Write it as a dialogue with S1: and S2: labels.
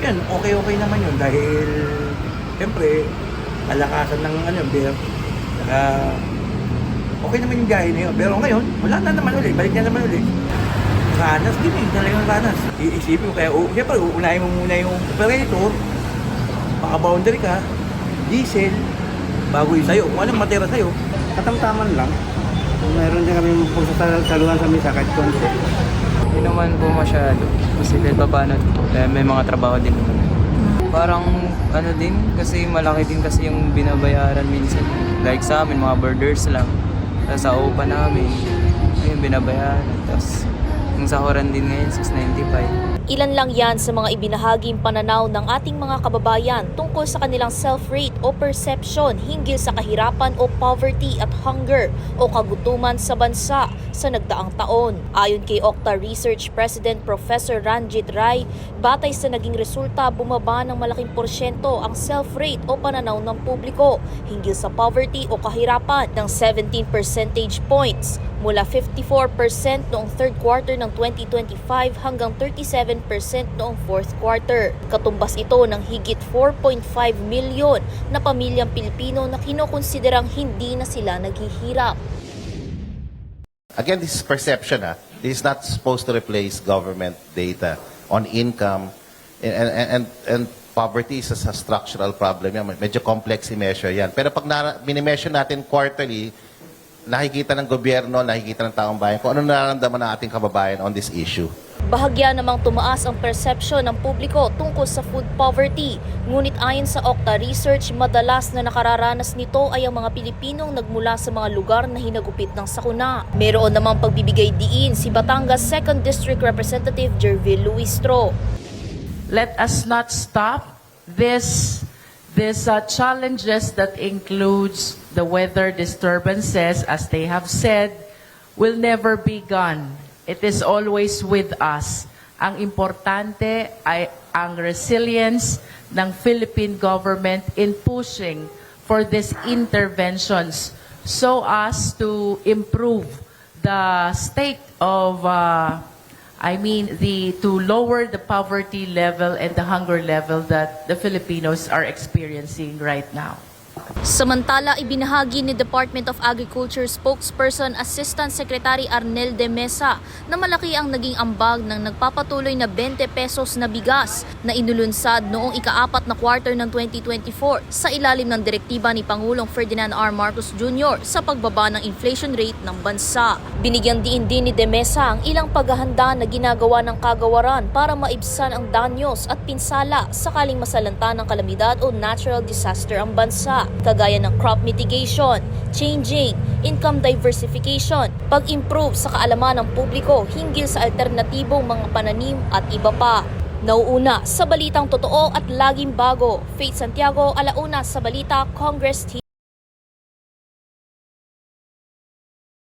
S1: Yan, okay naman yun dahil siyempre kalakasan ng beer. Saka okay naman yung gahe na yun. Pero ngayon, wala na naman ulit. Balik na naman ulit. Ranas din eh, talagang ranas. Iisipin mo kaya, siyempre uunahin mo muna yung operator, maka-boundary ka, diesel, bago yung sayo. Kung anong matera sayo.
S2: Katamtaman lang. Mayroon din kami pagsasaluhan sa misa kahit konti.
S3: Hindi naman po masyado. Kasi kahit pa paano, may mga trabaho din naman. Parang ano din, kasi malaki din kasi yung binabayaran minsan. Like sa amin, mga birders lang. Tapos sa OPA namin, ayun binabayaran. Tapos yung sahuran din ngayon, 695.
S4: Ilan lang yan sa mga ibinahaging pananaw ng ating mga kababayan tungkol sa kanilang self-rate o perception hinggil sa kahirapan o poverty at hunger o kagutuman sa bansa sa nagdaang taon. Ayon kay Okta Research President Professor Ranjit Rai, batay sa naging resulta, bumaba ng malaking porsyento ang self-rate o pananaw ng publiko hinggil sa poverty o kahirapan ng 17 percentage points mula 54% noong third quarter ng 2025 hanggang 37% noong fourth quarter. Katumbas ito ng higit 4.5 milyon na pamilyang Pilipino na kinokonsiderang hindi na sila naghihirap.
S5: Again, this is perception. This is not supposed to replace government data on income and poverty is a structural problem. Yan. Medyo complex i-measure yan. Pero pag mini-measure natin quarterly, nakikita ng gobyerno, nakikita ng taong bayan kung ano nararamdaman ng ating kababayan on this issue.
S4: Bahagya namang tumaas ang persepsyon ng publiko tungkol sa food poverty. Ngunit ayon sa Okta Research, madalas na nakararanas nito ay ang mga Pilipinong nagmula sa mga lugar na hinagupit ng sakuna. Meron namang pagbibigay diin si Batangas 2nd District Representative Jervil Luistro.
S6: Let us not stop these challenges that includes the weather disturbances, as they have said, will never be gone. It is always with us. Ang importante ay ang resilience ng Philippine government in pushing for these interventions so as to improve the state of, to lower the poverty level and the hunger level that the Filipinos are experiencing right now.
S4: Samantala, ibinahagi ni Department of Agriculture spokesperson Assistant Secretary Arnel de Mesa na malaki ang naging ambag ng nagpapatuloy na 20 pesos na bigas na inulunsad noong ika-4 na quarter ng 2024 sa ilalim ng direktiba ni Pangulong Ferdinand R. Marcos Jr. sa pagbaba ng inflation rate ng bansa. Binigyang diin din ni de Mesa ang ilang paghahanda na ginagawa ng kagawaran para maibsan ang danyos at pinsala sakaling masalanta ng kalamidad o natural disaster ang bansa, kagaya ng crop mitigation, changing, income diversification, pag-improve sa kaalaman ng publiko hinggil sa alternatibong mga pananim at iba pa. Nauuna sa balitang totoo at laging bago, Faith Santiago, Alauna sa Balita, Congress TV.